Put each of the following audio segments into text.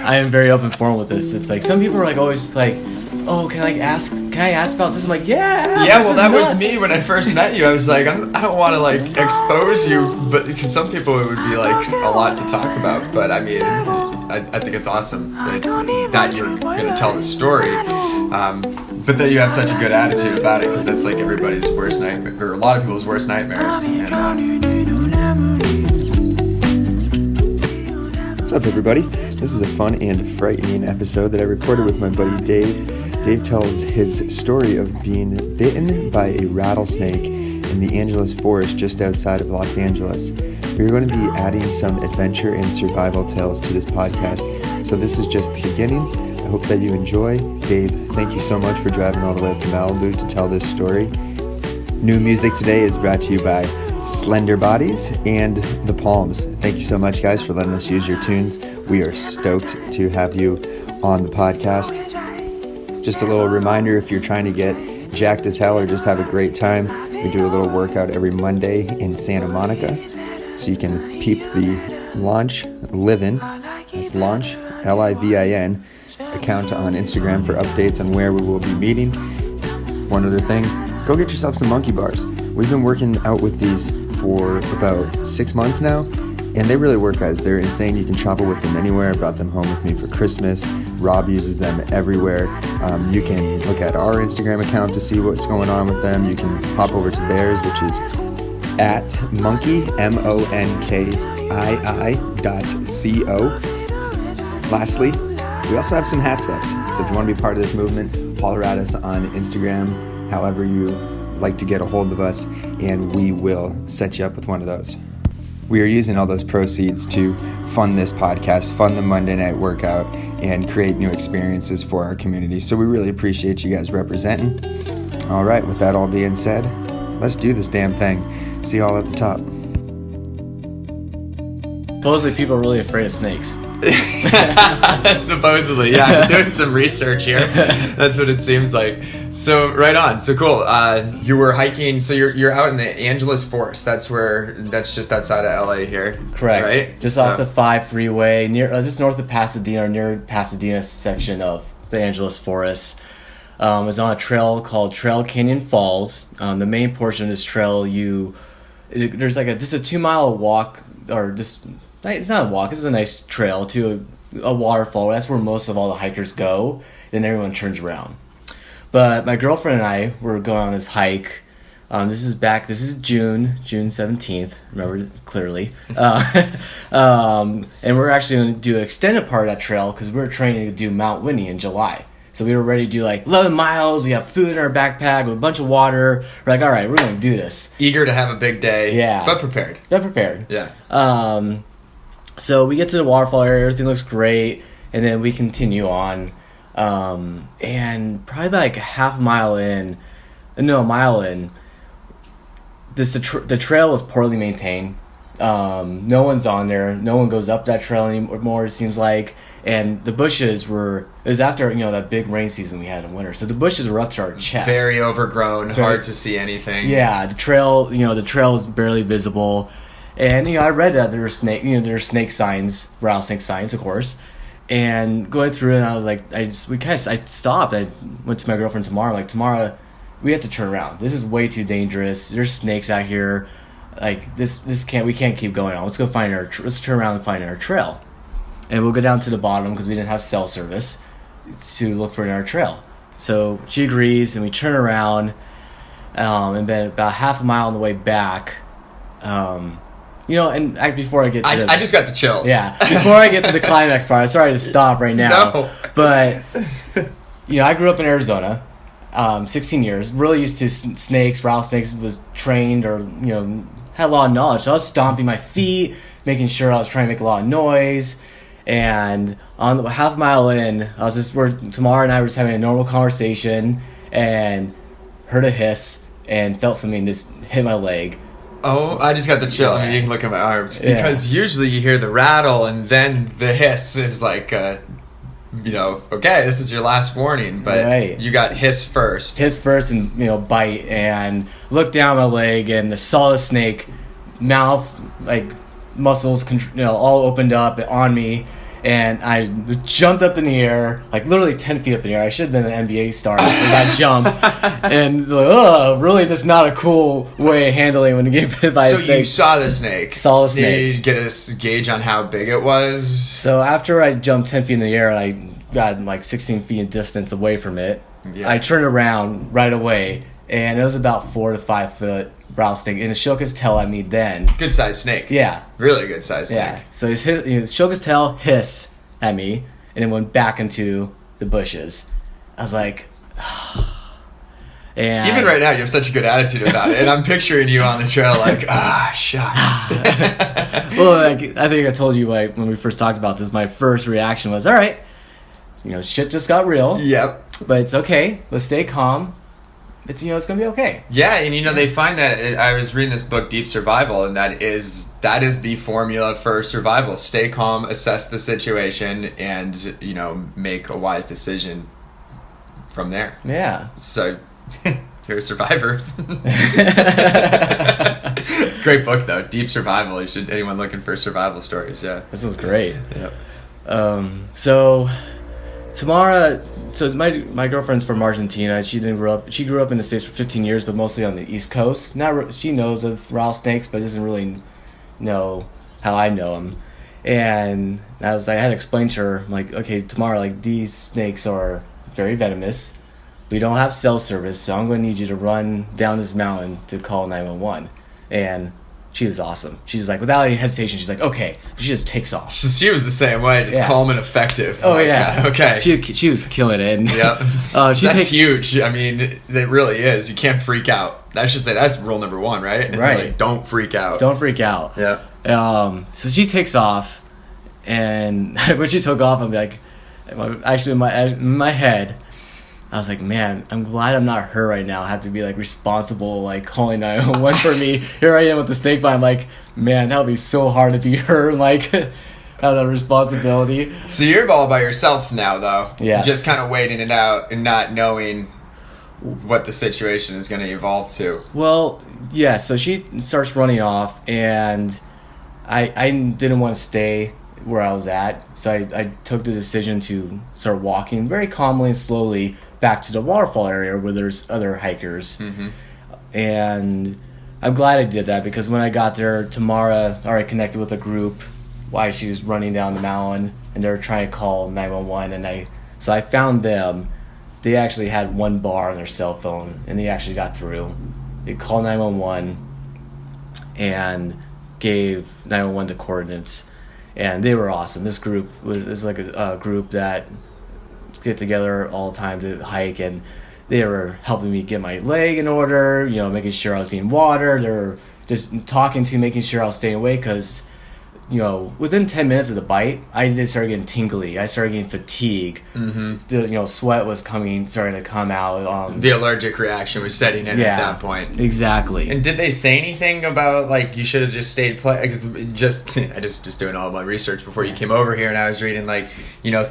I am very open forum with this. It's like some people are like always like, oh, can I ask about this? I'm like, yeah. Yeah, well, that was me when I first met you. I was like, I don't want to like expose you, but because some people it would be like a lot to talk about. But I mean, I think it's awesome. It's that you're gonna tell the story, but that you have such a good attitude about it, because that's like everybody's worst nightmare, or a lot of people's worst nightmares. What's up, everybody? This is a fun and frightening episode that I recorded with my buddy Dave. Dave tells his story of being bitten by a rattlesnake in the Angeles forest just outside of Los Angeles. We're going to be adding some adventure and survival tales to this podcast, so this is just the beginning. I hope that you enjoy. Dave, thank you so much for driving all the way up to Malibu to tell this story. New music today is brought to you by Slender Bodies and The Palms. Thank you so much, guys, for letting us use your tunes. We are stoked to have you on the podcast. Just a little reminder, if you're trying to get jacked as hell or just have a great time, we do a little workout every Monday in Santa Monica. So you can peep the Launch Livin', that's Launch, Livin, account on Instagram for updates on where we will be meeting. One other thing, go get yourself some monkey bars. We've been working out with these for about 6 months now, and they really work, guys. They're insane. You can travel with them anywhere. I brought them home with me for Christmas. Rob uses them everywhere. You can look at our Instagram account to see what's going on with them. You can hop over to theirs, which is at monkey, monkii.co. Lastly, we also have some hats left. So if you want to be part of this movement, holler at us on Instagram, however you like to get a hold of us, and we will set you up with one of those. We are using all those proceeds to fund this podcast, fund the Monday night workout, and create new experiences for our community. So we really appreciate you guys representing. All right, with that all being said, let's do this damn thing. See you all at the top. Supposedly people are really afraid of snakes. Supposedly, yeah. I'm doing some research here. That's what it seems like. So right on. So cool. You were hiking. So you're out in the Angeles forest. That's just outside of LA here. Correct. Right. Just off the 5 freeway, near just north of Pasadena, or near Pasadena section of the Angeles forest. It's on a trail called Trail Canyon Falls. The main portion of this trail, there's like just a 2-mile walk, or just. It's not a walk. This is a nice trail to a waterfall. That's where most of all the hikers go. Then everyone turns around. But my girlfriend and I were going on this hike. This is June 17th. Remember it clearly. And we're actually going to do an extended part of that trail because we're training to do Mount Whitney in July. So we were ready to do like 11 miles. We have food in our backpack with a bunch of water. We're like, all right, we're going to do this. Eager to have a big day. Yeah. But prepared. Yeah. So we get to the waterfall area, everything looks great, and then we continue on, and probably about like a mile in, the trail is poorly maintained. No one's on there, no one goes up that trail anymore, it seems like, and the bushes it was after, that big rain season we had in winter, so the bushes were up to our chest. Very overgrown, hard to see anything. Yeah, the trail is barely visible. And I read that there were snake signs, rattlesnake signs, of course. And going through it, and I was like, I stopped. I went to my girlfriend tomorrow. I'm like, tomorrow, we have to turn around. This is way too dangerous. There's snakes out here. Like we can't keep going on. Let's turn around and find our trail. And we'll go down to the bottom because we didn't have cell service to look for another trail. So she agrees, and we turn around, and then about half a mile on the way back. Before I get to I just got the chills. Yeah, before I get to the climax part, I'm sorry to stop right now. No. But, I grew up in Arizona, 16 years, really used to snakes, rattlesnakes, was trained or, had a lot of knowledge. So I was stomping my feet, making sure I was trying to make a lot of noise. And on half a mile in, Tamara and I were just having a normal conversation and heard a hiss and felt something just hit my leg. Oh, I just got the chill. I mean, you can look at my arms. Because usually you hear the rattle and then the hiss is like, okay, this is your last warning. But you got hiss first. Hiss first and, bite. And look down my leg and the saw the snake, mouth, like muscles, all opened up on me. And I jumped up in the air, like literally 10 feet up in the air. I should have been an NBA star for that jump. And like, really just not a cool way of handling when you get bit by a snake. So you saw the snake. Saw the snake. Did you get a gauge on how big it was? So after I jumped 10 feet in the air and I got like 16 feet in distance away from it, I turned around right away. And it was about 4 to 5 foot rattlesnake, and it shook his tail at me then. Good sized snake. Yeah. Really good sized snake. Yeah. So he shook his tail, hiss at me, and then went back into the bushes. I was like, and even right now, you have such a good attitude about it, and I'm picturing you on the trail like, shucks. Well, like, I think I told you like when we first talked about this, my first reaction was, all right, shit just got real. Yep. But it's okay. Let's stay calm. It's it's gonna be okay. Yeah, and they find that I was reading this book, Deep Survival, and that is the formula for survival. Stay calm, assess the situation, and make a wise decision from there. Yeah. So you're a survivor. Great book though, Deep Survival. Anyone looking for survival stories? Yeah, this was great. Yeah. So Tamara. So my girlfriend's from Argentina. She grew up in the States for 15 years, but mostly on the East Coast. She knows of rattlesnakes, but doesn't really know how I know them. And I had to explain to her, I'm like, okay, Tamara, like these snakes are very venomous. We don't have cell service, so I'm going to need you to run down this mountain to call 911. And she was awesome. She's like, without any hesitation, she's like, okay. She just takes off. She was the same way, just calm and effective. Oh, yeah. Okay. She was killing it. And, yep. That's huge. I mean, it really is. You can't freak out. I should say that's rule number 1, right? Right. Like, don't freak out. Don't freak out. Yeah. So she takes off, and when she took off, I'm like, actually in my head, I was like, man, I'm glad I'm not her right now. I have to be like responsible, like calling 911 for me. Here I am with the snake bite. I'm like, man, that would be so hard to be her. Like, have that responsibility. So you're all by yourself now, though. Yeah. Just kind of waiting it out and not knowing what the situation is going to evolve to. Well, yeah. So she starts running off, and I didn't want to stay where I was at. So I took the decision to start walking very calmly and slowly back to the waterfall area where there's other hikers. Mm-hmm. And I'm glad I did that, because when I got there, Tamara already connected with a group while she was running down the mountain, and they were trying to call 911. So I found them. They actually had one bar on their cell phone, and they actually got through. They called 911 and gave 911 the coordinates, and they were awesome. This group was like a group that get together all the time to hike, and they were helping me get my leg in order, making sure I was getting water. They were just talking to, making sure I was staying awake, because within 10 minutes of the bite, I did start getting tingly. I started getting fatigue. Mm-hmm. Sweat was starting to come out. The allergic reaction was setting in at that point. Exactly. And did they say anything about, like, you should have just stayed I just doing all my research before you came over here, and I was reading, like,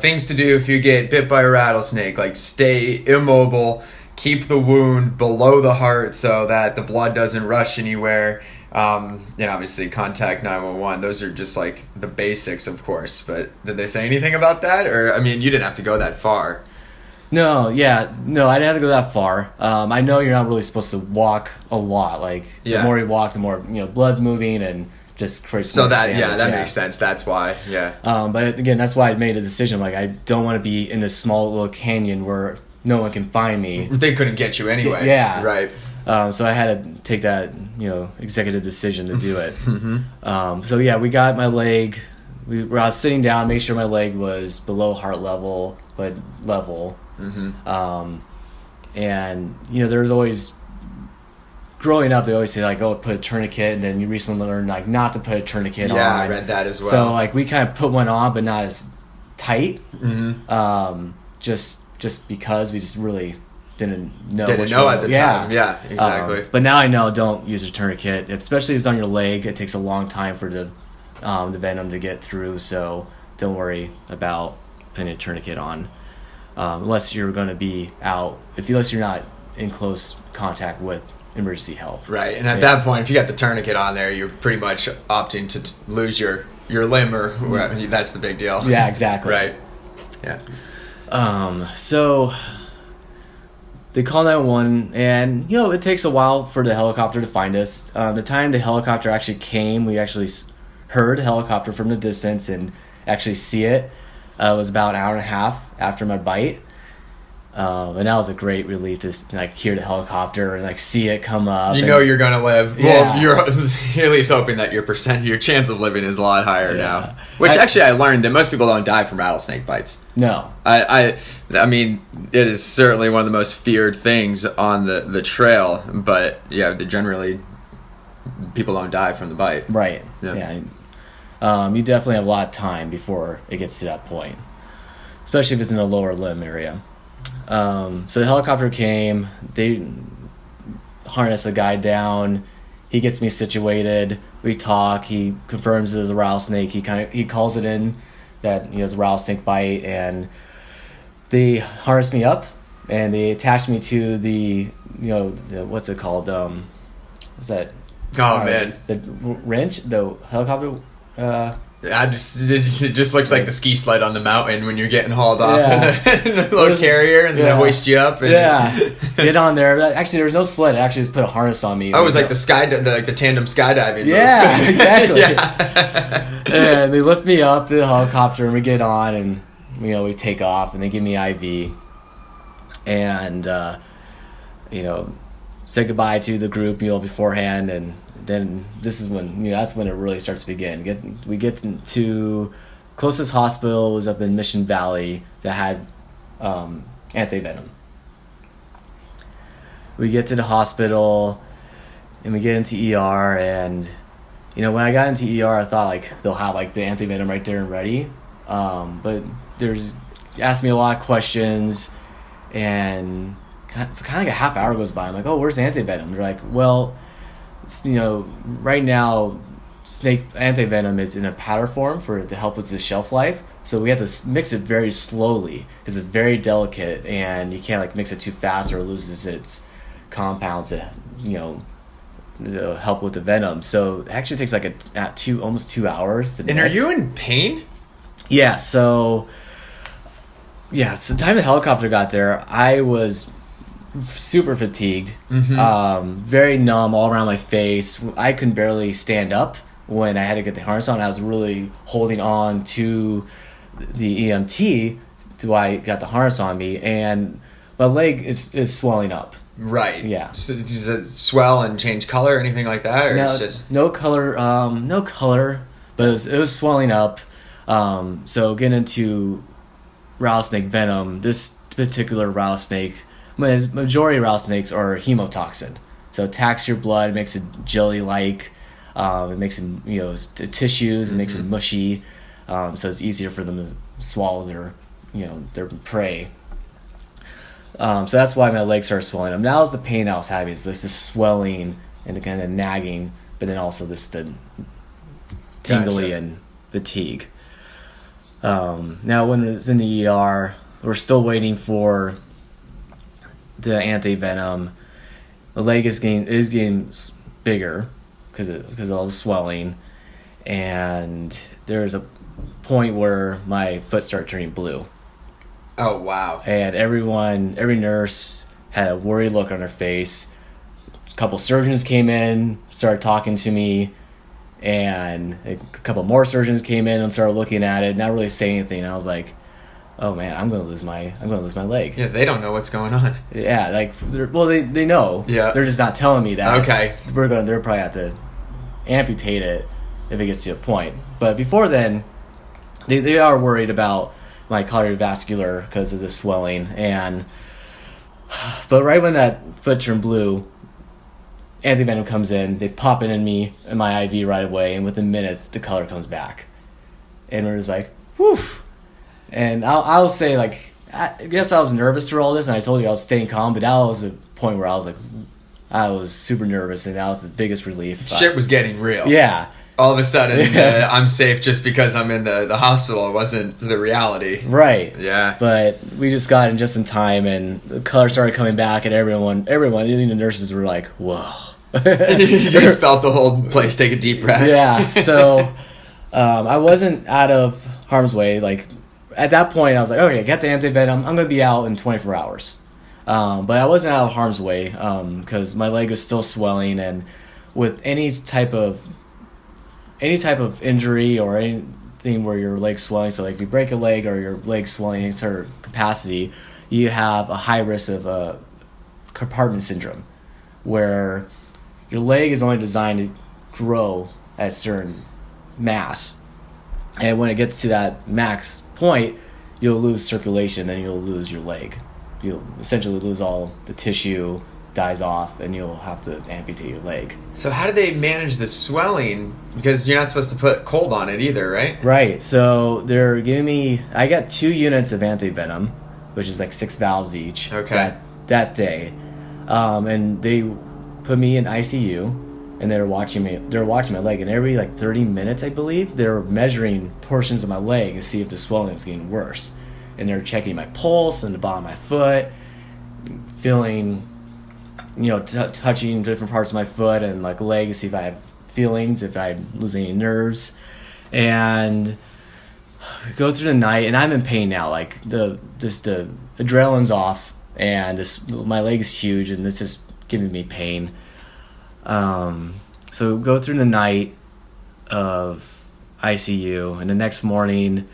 things to do if you get bit by a rattlesnake, like stay immobile, keep the wound below the heart so that the blood doesn't rush anywhere. Obviously contact 911. Those are just like the basics, of course. But did they say anything about that? Or, I mean, you didn't have to go that far. No, I didn't have to go that far. I know you're not really supposed to walk a lot. Like, the more you walk, the more, blood's moving and just creates so that damage. That makes sense. That's why. Yeah. But again, that's why I made a decision. Like, I don't want to be in this small little canyon where no one can find me. They couldn't get you anyways. Yeah. Right. So I had to take that, executive decision to do it. Mm-hmm. We got my leg. I was sitting down, make sure my leg was below heart level, but level. Mm-hmm. And there's always, growing up, they always say like, oh, put a tourniquet, and then you recently learned like not to put a tourniquet on. Yeah, I read that as well. So like we kind of put one on, but not as tight. Mm-hmm. Just because we just really didn't know at the time. Yeah, exactly. But now I know, don't use a tourniquet, especially if it's on your leg. It takes a long time for the venom to get through, so don't worry about putting a tourniquet on, unless you're going to be out, unless you're not in close contact with emergency help. Right, and at that point, if you got the tourniquet on there, you're pretty much opting to lose your your limb or that's the big deal. Yeah, exactly. Right. Yeah. So they call 911, and it takes a while for the helicopter to find us. The time the helicopter actually came, we actually heard a helicopter from the distance and actually see it. Was about an hour and a half after my bite. And that was a great relief to hear the helicopter and see it come up. You're gonna live. Yeah. Well, you're at least hoping that your chance of living is a lot higher now. Which actually I learned that most people don't die from rattlesnake bites. No. I mean, it is certainly one of the most feared things on the trail, but generally people don't die from the bite. Right. Yeah. You definitely have a lot of time before it gets to that point, especially if it's in the lower limb area. So the helicopter came, they harness a guy down, he gets me situated, we talk, he confirms it was a rattlesnake, he calls it in that he has a rattlesnake bite, and they harnessed me up and they attached me to the what's it called, what's that? Oh man. The wrench, the helicopter it just looks like the ski sled on the mountain when you're getting hauled off in the little carrier, and then they hoist you up. And get on there. Actually, there was no sled. It actually just put a harness on me. Oh, it was like the tandem skydiving. Yeah, move. exactly. And they lift me up to the helicopter, and we get on, and we take off, and they give me IV, and say goodbye to the group, beforehand, and then this is when that's when it really starts to begin. We get to closest hospital was up in Mission Valley that had anti-venom. We get to the hospital and we get into ER, and when I got into ER I thought they'll have the anti-venom right there and ready, but asked me a lot of questions, and kind of a half hour goes by. I'm like, oh, where's the anti-venom? They're like, well, right now, snake anti-venom is in a powder form to help with the shelf life. So we have to mix it very slowly because it's very delicate, and you can't mix it too fast or it loses its compounds that to help with the venom. So it actually takes almost 2 hours to mix. And are you in pain? Yeah. So the time the helicopter got there, I was super fatigued, very numb all around my face. I couldn't barely stand up when I had to get the harness on. I was really holding on to the EMT till I got the harness on me, and my leg is swelling up. Right. Yeah. So does it swell and change color or anything like that, or it's just no color? No color, but it was swelling up. So getting into rattlesnake venom, this particular rattlesnake. Majority of rattlesnakes are hemotoxin, so it attacks your blood, makes it jelly-like, it makes it tissues, it makes it mushy, so it's easier for them to swallow their prey. So that's why my legs started swelling up. That was the pain I was having, is this swelling and the kind of nagging, but then also the tingly and fatigue. Now when it's in the ER, we're still waiting for the anti-venom. The leg is getting bigger because of all the swelling, and there's a point where my foot started turning blue. Oh wow. And every nurse had a worried look on her face. A couple surgeons came in, started talking to me, and a couple more surgeons came in and started looking at it, not really saying anything. And I was like, oh man, I'm gonna lose my leg. Yeah, they don't know what's going on. Yeah, they know. Yeah. They're just not telling me that. Okay. They'll probably have to amputate it if it gets to a point. But before then, they are worried about my cardiovascular because of the swelling, but right when that foot turned blue, anti-venom comes in, they pop it in me in my IV right away, and within minutes the color comes back. And we're just like, whew. And I'll say, I guess I was nervous through all this, and I told you I was staying calm, but that was the point where I was super nervous, and that was the biggest relief. Shit was getting real. Yeah. All of a sudden, I'm safe just because I'm in the hospital. It wasn't the reality. Right. Yeah. But we just got in just in time, and the color started coming back, and everyone, even the nurses were like, whoa. You just felt the whole place take a deep breath. Yeah. So I wasn't out of harm's way. Like at that point, I was like, okay, I got the antivenom. I'm gonna be out in 24 hours. But I wasn't out of harm's way because my leg was still swelling, and with any type of injury or anything where your leg's swelling, so like if you break a leg or your leg's swelling in a certain capacity, you have a high risk of compartment syndrome, where your leg is only designed to grow at a certain mass, and when it gets to that max point, you'll lose circulation, then you'll lose your leg. You'll essentially lose all the tissue, dies off, and you'll have to amputate your leg. So how do they manage the swelling? Because you're not supposed to put cold on it either, right? Right. So they're giving me. I got 2 units of antivenom, which is like 6 valves each. Okay. That day, and they put me in ICU, and they're watching me. They're watching my leg, and every like 30 minutes, I believe, they're measuring portions of my leg to see if the swelling is getting worse, and they're checking my pulse and the bottom of my foot, feeling, touching different parts of my foot and like leg to see if I have feelings, if I lose any nerves, and go through the night. And I'm in pain now. Like the adrenaline's off, and my leg is huge, and it's just giving me pain. So go through the night of ICU, and the next morning,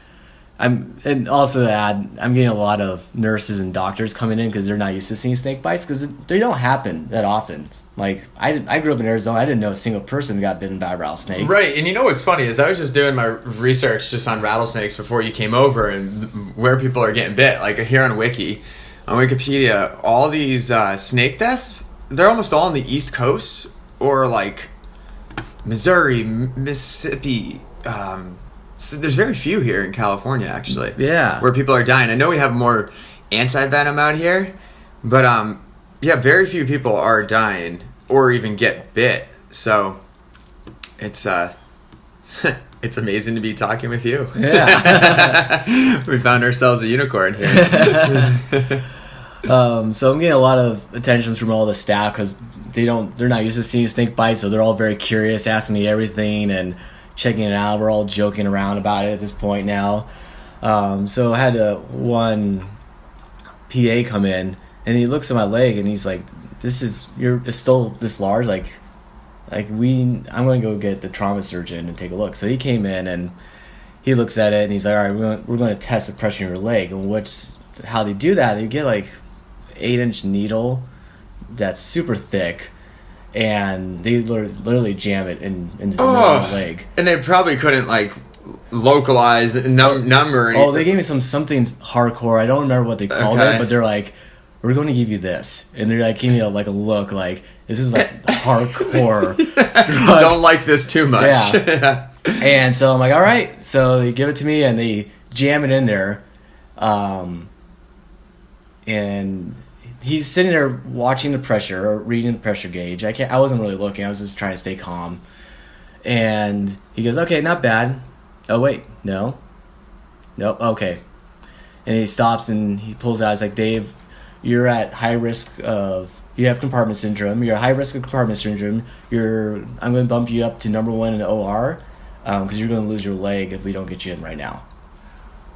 I'm getting a lot of nurses and doctors coming in because they're not used to seeing snake bites because they don't happen that often. Like I grew up in Arizona, I didn't know a single person got bitten by a rattlesnake. Right, and you know what's funny is I was just doing my research just on rattlesnakes before you came over and where people are getting bit. Like here on Wikipedia, all these snake deaths, they're almost all on the East Coast or like Missouri, Mississippi. So there's very few here in California, actually. Yeah. Where people are dying. I know we have more anti-venom out here, but very few people are dying or even get bit. So it's it's amazing to be talking with you. Yeah. We found ourselves a unicorn here. So I'm getting a lot of attentions from all the staff because they're not used to seeing snake bites, so they're all very curious, asking me everything and checking it out. We're all joking around about it at this point now. So I had one PA come in, and he looks at my leg, and he's like, it's still this large? I'm going to go get the trauma surgeon and take a look. So he came in, and he looks at it, and he's like, all right, we're going to test the pressure in your leg. And how they do that, they get like 8-inch needle that's super thick, and they literally jam it into the middle of the leg. And they probably couldn't like localize number. Oh, they gave me something hardcore. I don't remember what they called it, but they're like, we're going to give you this, and they're like, give me a look like this is like hardcore. Don't like this too much. Yeah. And so I'm like, all right. So they give it to me, and they jam it in there, and he's sitting there watching the pressure or reading the pressure gauge. I wasn't really looking. I was just trying to stay calm. And he goes, okay, not bad. Oh, wait, no. Nope, okay. And he stops and he pulls out. He's like, Dave, you're at high risk you have compartment syndrome. You're at high risk of compartment syndrome. I'm going to bump you up to number 1 in the OR because you're going to lose your leg if we don't get you in right now.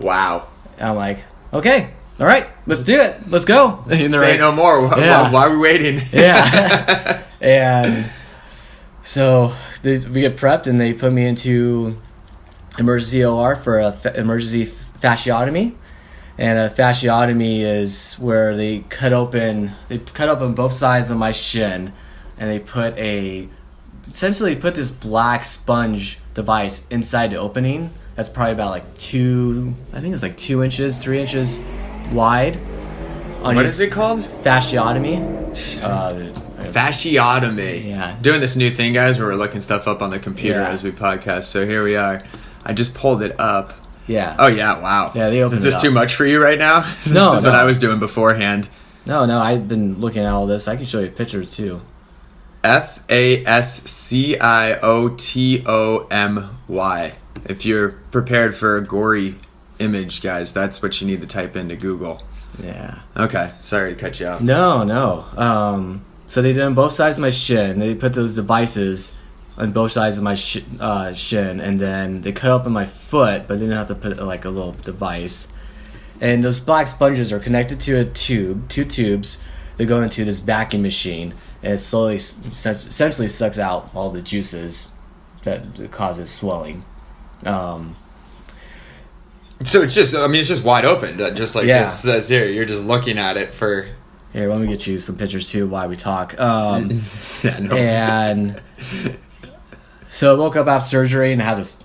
Wow. And I'm like, okay. All right, let's do it. Let's go. Say no more. Yeah. Why are we waiting? Yeah. And so we get prepped, and they put me into emergency OR for emergency fasciotomy. And a fasciotomy is where they cut open both sides of my shin, and they essentially put this black sponge device inside the opening. That's probably about 2 inches, 3 inches wide. What is it called? Fasciotomy. Fasciotomy. Yeah. Doing this new thing, guys, where we're looking stuff up on the computer Yeah. as we podcast. So here we are. I just pulled it up. Yeah. Oh yeah! Wow. Yeah, they opened Is this it up. too much for you right now? No, This is what I was doing beforehand. No, I've been looking at all this. I can show you pictures too. Fasciotomy. If you're prepared for a gory image, guys, that's what you need to type into Google. Yeah. Okay, sorry to cut you off. No. So they did on both sides of my shin. They put those devices on both sides of my shin, and then they cut open my foot, but didn't have to put like a little device. And those black sponges are connected to two tubes that go into this vacuum machine, and it slowly, essentially sucks out all the juices that causes swelling. So it's just wide open, just like Yeah. this says here. You're just looking at it for. Here, let me get you some pictures too while we talk. Yeah, no. And so I woke up after surgery and I had this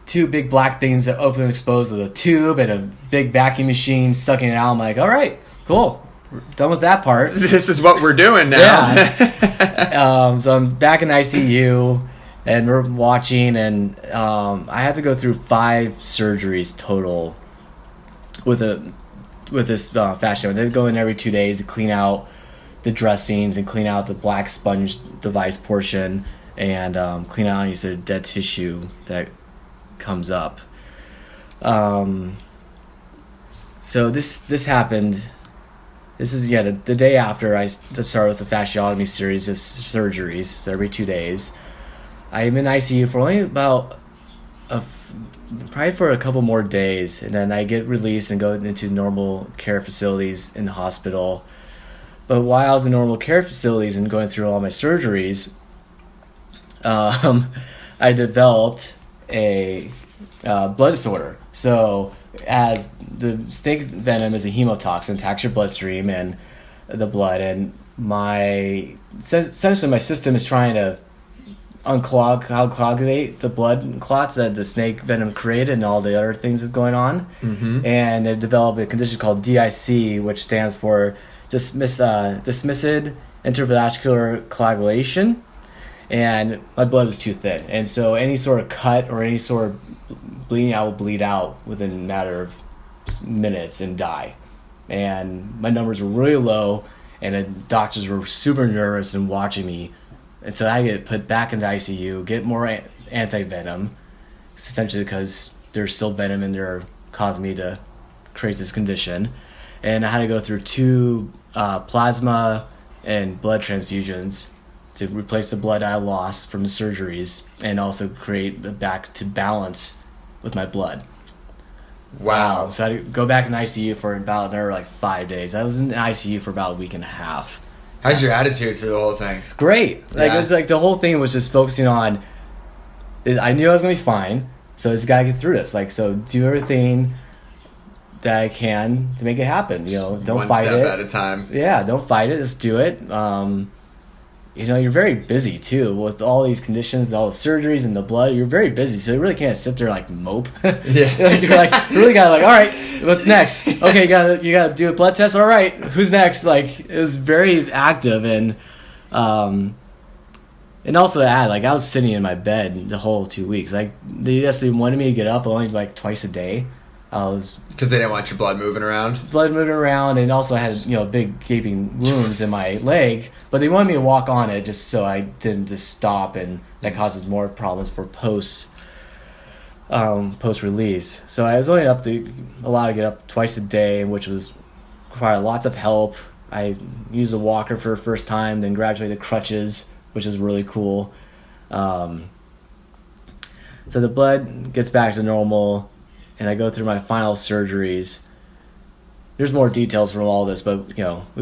two big black things that open and expose with a tube and a big vacuum machine sucking it out. I'm like, all right, cool. We're done with that part. This is what we're doing now. Yeah. So I'm back in ICU and we're watching, and I had to go through 5 surgeries total with this fashion. They go in every 2 days to clean out the dressings and clean out the black sponge device portion and clean out any sort of dead tissue that comes up. So this happened. This is the day after I started with the fasciotomy series of surgeries every 2 days. I'm in ICU for only about probably for a couple more days, and then I get released and go into normal care facilities in the hospital. But while I was in normal care facilities and going through all my surgeries, I developed a blood disorder. So as the snake venom is a hemotoxin, attacks your bloodstream and the blood, and essentially my system is trying to unclogulate the blood clots that the snake venom created and all the other things that's going on. Mm-hmm. And they've developed a condition called DIC, which stands for dismissed intravascular coagulation. And my blood was too thin, and so any sort of cut or any sort of bleeding, I will bleed out within a matter of minutes and die. And my numbers were really low, and the doctors were super nervous and watching me. And so I get put back into ICU, get more anti-venom, essentially because there's still venom in there causing me to create this condition. And I had to go through 2 plasma and blood transfusions to replace the blood I lost from the surgeries and also create back to balance with my blood. Wow. So I had to go back in ICU for about another 5 days. I was in ICU for about a week and a half. How's your attitude for the whole thing? Great. Yeah. It's the whole thing was just focusing on, I knew I was going to be fine, so I just got to get through this. So do everything that I can to make it happen. Don't One fight step it. at a time. Yeah, don't fight it. Just do it. You're very busy too with all these conditions, all the surgeries and the blood. You're very busy, so you really can't sit there mope. Yeah. You really gotta all right, what's next? Okay, you gotta do a blood test. All right, who's next? It was very active, and also to add, I was sitting in my bed the whole 2 weeks. They wanted me to get up only twice a day. I was Because they didn't want your blood moving around. blood moving around, and also I had big gaping wounds in my leg, but they wanted me to walk on it just so I didn't just stop, and that causes more problems for post release. So I was only allowed to get up twice a day, which was required lots of help. I used a walker for the first time, then gradually to crutches, which is really cool. So the blood gets back to normal, and I go through my final surgeries. There's more details from all this, but we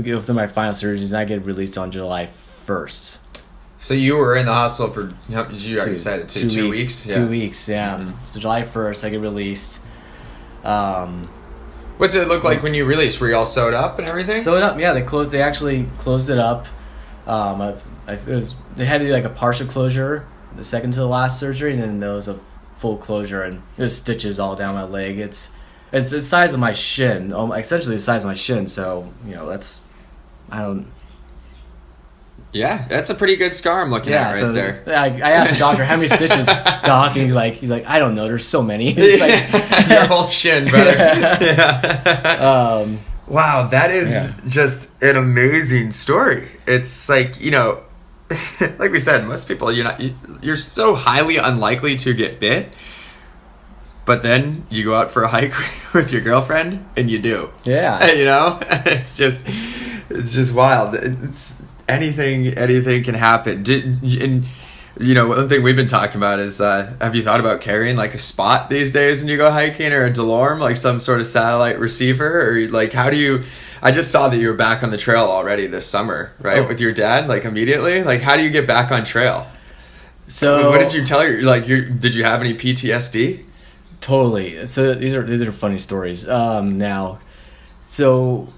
go through my final surgeries, and I get released on July 1st. So you were in the hospital for, you already said it, 2 weeks? 2 weeks, yeah. Mm-hmm. So July 1st, I get released. What's it look like when you release? Were you all sewed up and everything? Sewed up, yeah. They actually closed it up. They had to do a partial closure, the second to the last surgery, and then there was a full closure, and there's stitches all down my leg. It's the size of my shin, essentially the size of my shin. So Yeah, that's a pretty good scar I'm looking at there. I asked the doctor how many stitches, doc, and he's like, I don't know. There's so many. It's your whole shin, brother. Yeah. Wow, that is just an amazing story. It's like we said, most people you're so highly unlikely to get bit, but then you go out for a hike with your girlfriend and you do. Yeah. It's just wild. It's anything can happen. And One thing we've been talking about is, have you thought about carrying like a spot these days when you go hiking, or a DeLorme, like some sort of satellite receiver, or like how do you? I just saw that you were back on the trail already this summer, right, with your dad, like immediately. Like, how do you get back on trail? So what did you tell did you have any PTSD? Totally. So these are funny stories. Now, so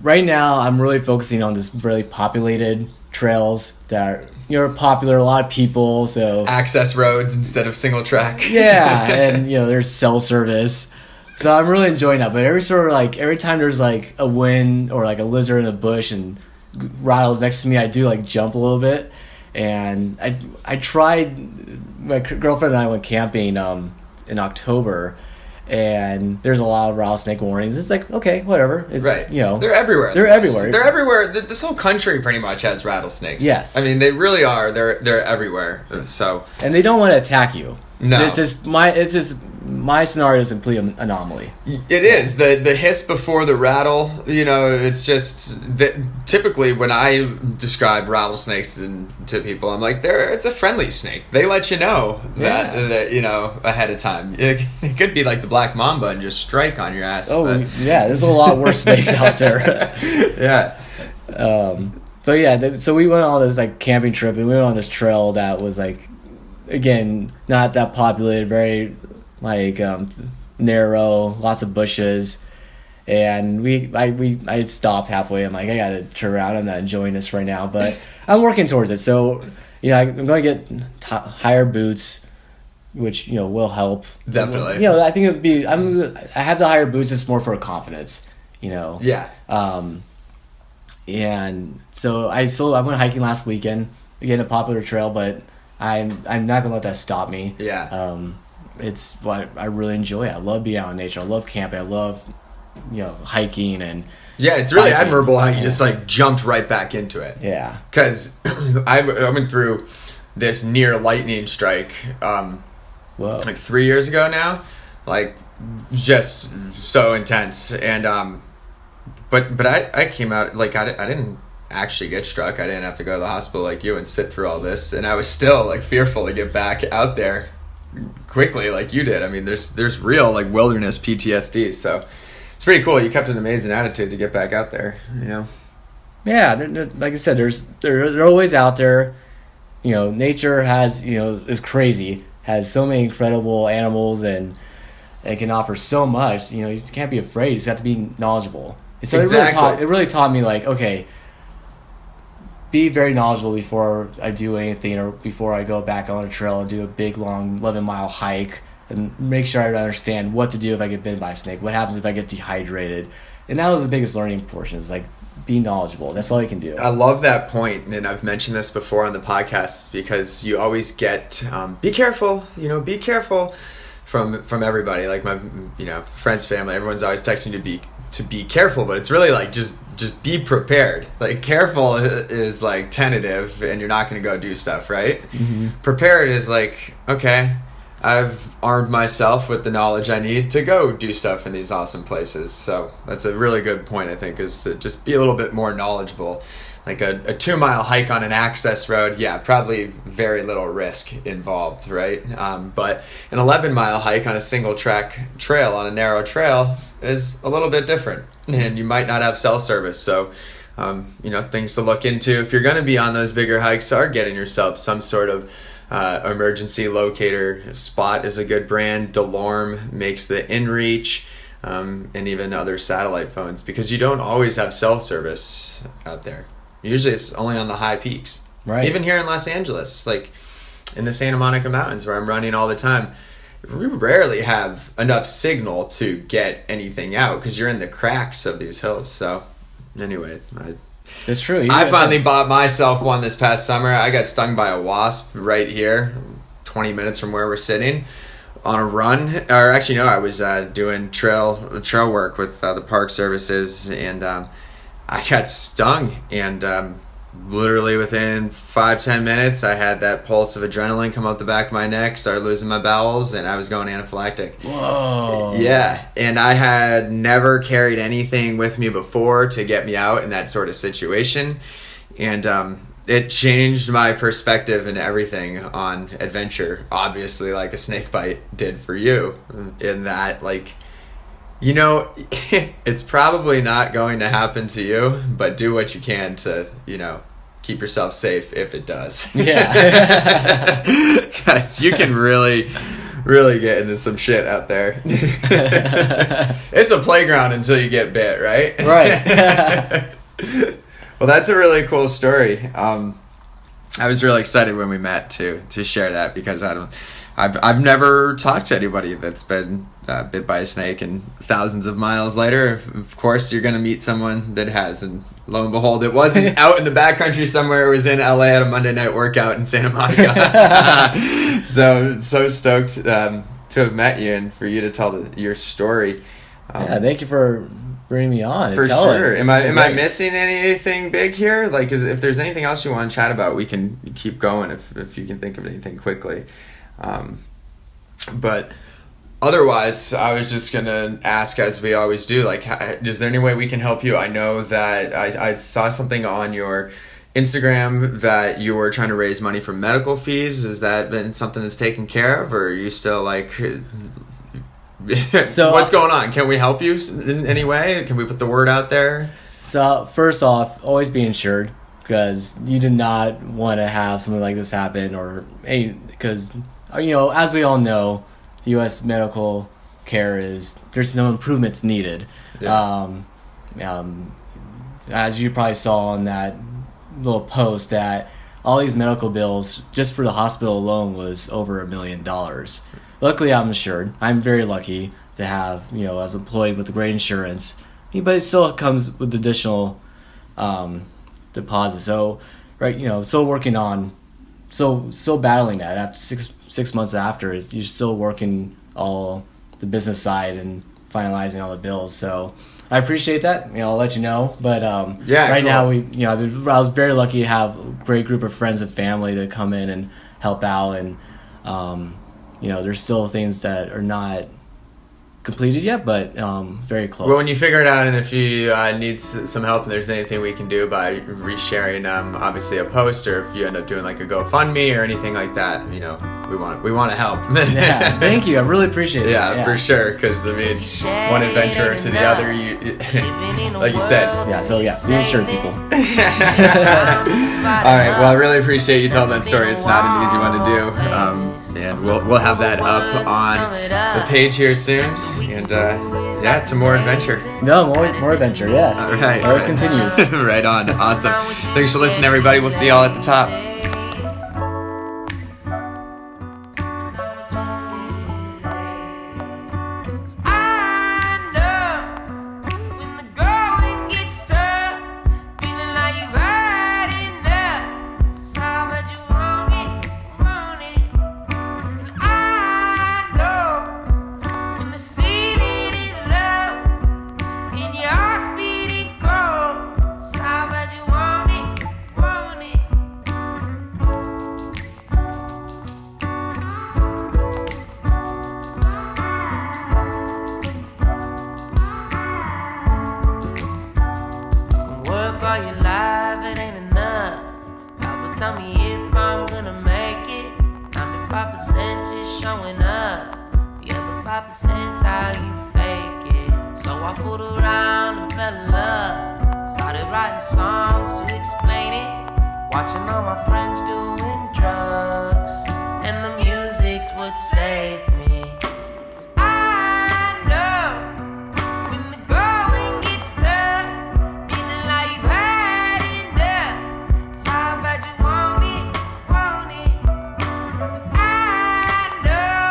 right now I'm really focusing on this really populated trails that are popular, a lot of people, so access roads instead of single track. Yeah, and there's cell service, so I'm really enjoying that. But every time there's like a wind or like a lizard in a bush and rattles next to me, I do like jump a little bit. And I tried, my girlfriend and I went camping in October, and there's a lot of rattlesnake warnings. It's like, okay, whatever. It's, right. They're everywhere. They're everywhere. They're everywhere. This whole country pretty much has rattlesnakes. Yes. I mean, they really are. They're everywhere. So. And they don't want to attack you. No. It's just my scenario is a complete anomaly. It is. The hiss before the rattle, it's just typically when I describe rattlesnakes to people, I'm like, it's a friendly snake. They let you know that ahead of time. It could be like the black mamba and just strike on your ass. Oh, yeah, there's a lot worse snakes out there. Yeah. But yeah, so we went on this like camping trip, and we went on this trail that was like, again, not that populated, very like narrow, lots of bushes, and I stopped halfway. I'm like, I gotta turn around. I'm not enjoying this right now, but I'm working towards it. So I'm going to get higher boots, which will help. Definitely. I think it would be. I have the higher boots. It's more for confidence. Yeah. And so I went hiking last weekend, again a popular trail, but I'm not gonna let that stop me. Yeah. It's what I really enjoy. I love being out in nature. I love camping. I love hiking and. Yeah, it's really admirable how you just like jumped right back into it. Yeah. Because I went through this near lightning strike like 3 years ago now, like just so intense, and but I came out like I didn't actually get struck. I didn't have to go to the hospital like you and sit through all this, and I was still like fearful to get back out there quickly like you did. I mean, there's real like wilderness PTSD, so it's pretty cool. You kept an amazing attitude to get back out there, Yeah, like I said, they're always out there. Nature has is crazy, has so many incredible animals, and it can offer so much. You just can't be afraid. You just have to be knowledgeable. So exactly. It really taught me like, okay, be very knowledgeable before I do anything, or before I go back on a trail and do a big long 11-mile hike, and make sure I understand what to do if I get bitten by a snake. What happens if I get dehydrated? And that was the biggest learning portion, is like, be knowledgeable. That's all you can do. I love that point, and I've mentioned this before on the podcast, because you always get be careful, be careful from everybody. Like my friends, family, everyone's always texting to be careful, but it's really like just be prepared. Like, careful is like tentative, and you're not going to go do stuff, right? Mm-hmm. Prepared is like, okay, I've armed myself with the knowledge I need to go do stuff in these awesome places. So that's a really good point, I think, is to just be a little bit more knowledgeable. Like a 2-mile hike on an access road, yeah, probably very little risk involved, right? But an 11-mile hike on a single track trail, on a narrow trail, is a little bit different, and you might not have cell service. So things to look into if you're going to be on those bigger hikes are getting yourself some sort of emergency locator. Spot is a good brand. DeLorme makes the InReach, and even other satellite phones, because you don't always have cell service out there. Usually it's only on the high peaks. Right. Even here in Los Angeles, like in the Santa Monica Mountains where I'm running all the time, we rarely have enough signal to get anything out because you're in the cracks of these hills. So anyway, It's true. I finally bought myself one this past summer. I got stung by a wasp right here, 20 minutes from where we're sitting, on a run. Or actually, no, I was doing trail work with the park services, and I got stung. And literally within 5-10 minutes, I had that pulse of adrenaline come up the back of my neck, started losing my bowels, and I was going anaphylactic. Whoa. Yeah, and I had never carried anything with me before to get me out in that sort of situation. And it changed my perspective and everything on adventure, obviously, like a snake bite did for you, in that, like, you know, it's probably not going to happen to you, but do what you can to, you know, keep yourself safe if it does. Yeah. Because you can really get into some shit out there. It's a playground until you get bit, right? Right. Well, that's a really cool story. I was really excited when we met to share that, because I've never talked to anybody that's been bit by a snake, and thousands of miles later, of course, you're going to meet someone that has, and lo and behold, it wasn't out in the backcountry somewhere. It was in LA at a Monday night workout in Santa Monica. so stoked to have met you and for you to tell your story. Yeah, thank you for bringing me on. For sure. Am I missing anything big here? Like, if there's anything else you want to chat about, we can keep going if you can think of anything quickly. But otherwise, I was just gonna ask, as we always do, like, is there any way we can help you? I know that I saw something on your Instagram that you were trying to raise money for medical fees. Has that been something that's taken care of, or are you still like? So what's going on? Can we help you in any way? Can we put the word out there? So first off, always be insured, because you do not want to have something like this happen, or because you know, as we all know, the U.S. medical care there's no improvements needed. Yeah. As you probably saw on that little post, that all these medical bills just for the hospital alone was over $1 million. Luckily, I'm insured. I'm very lucky to have, you know, as employed with great insurance, but it still comes with additional deposits. So, right, you know, still working on, still battling that. After six months after, you're still working all the business side and finalizing all the bills. So I appreciate that. You know, I'll let you know. But right now, I was very lucky to have a great group of friends and family to come in and help out, and you know, there's still things that are not completed yet, but very close. Well, when you figure it out, and if you need some help and there's anything we can do by resharing obviously a post, or if you end up doing like a GoFundMe or anything like that, you know, we want to help. Yeah, thank you. I really appreciate it. Yeah, for sure, because I mean, one adventure to the other, like you said. Yeah, so yeah, be insured, people. All right, well, I really appreciate you telling that story. It's not an easy one to do, and we'll have that up on the page here soon. And yeah, to more adventure. No, more adventure, yes. All right. Always continues. Right on. Awesome. Thanks for listening, everybody. We'll see y'all at the top. Tell me if I'm gonna make it. 95% is showing up. The other 5% how you fake it. So I fooled around and fell in love. Started writing songs to explain it. Watching all my friends doing drugs, and the music's what saved me. 'Cause I know when the going gets tough, feeling like you've had enough. So how bad you want it, want it. And I know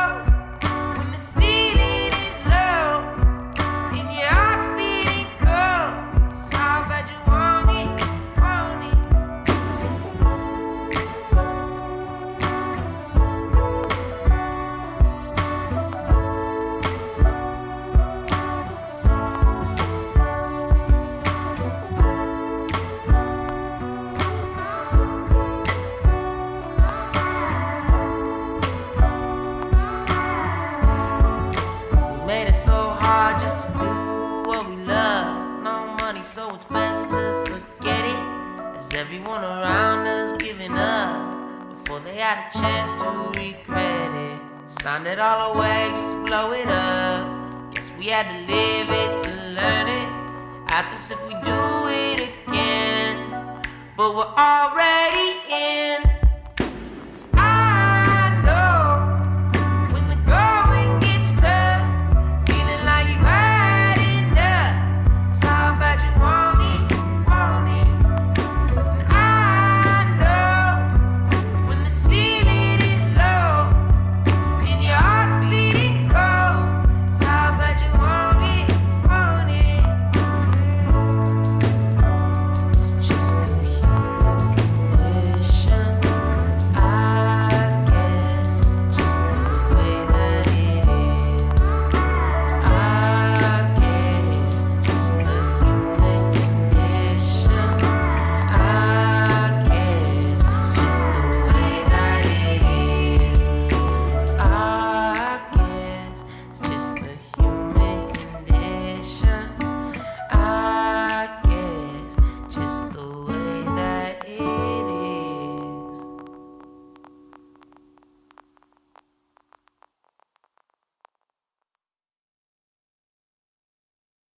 when the ceiling is low and your heart's beating cold. So how bad you want it, want it. everyone around us giving up before they had a chance to regret it. Signed it all away just to blow it up. Guess we had to live it to learn it. Ask us if we do it again, but we're already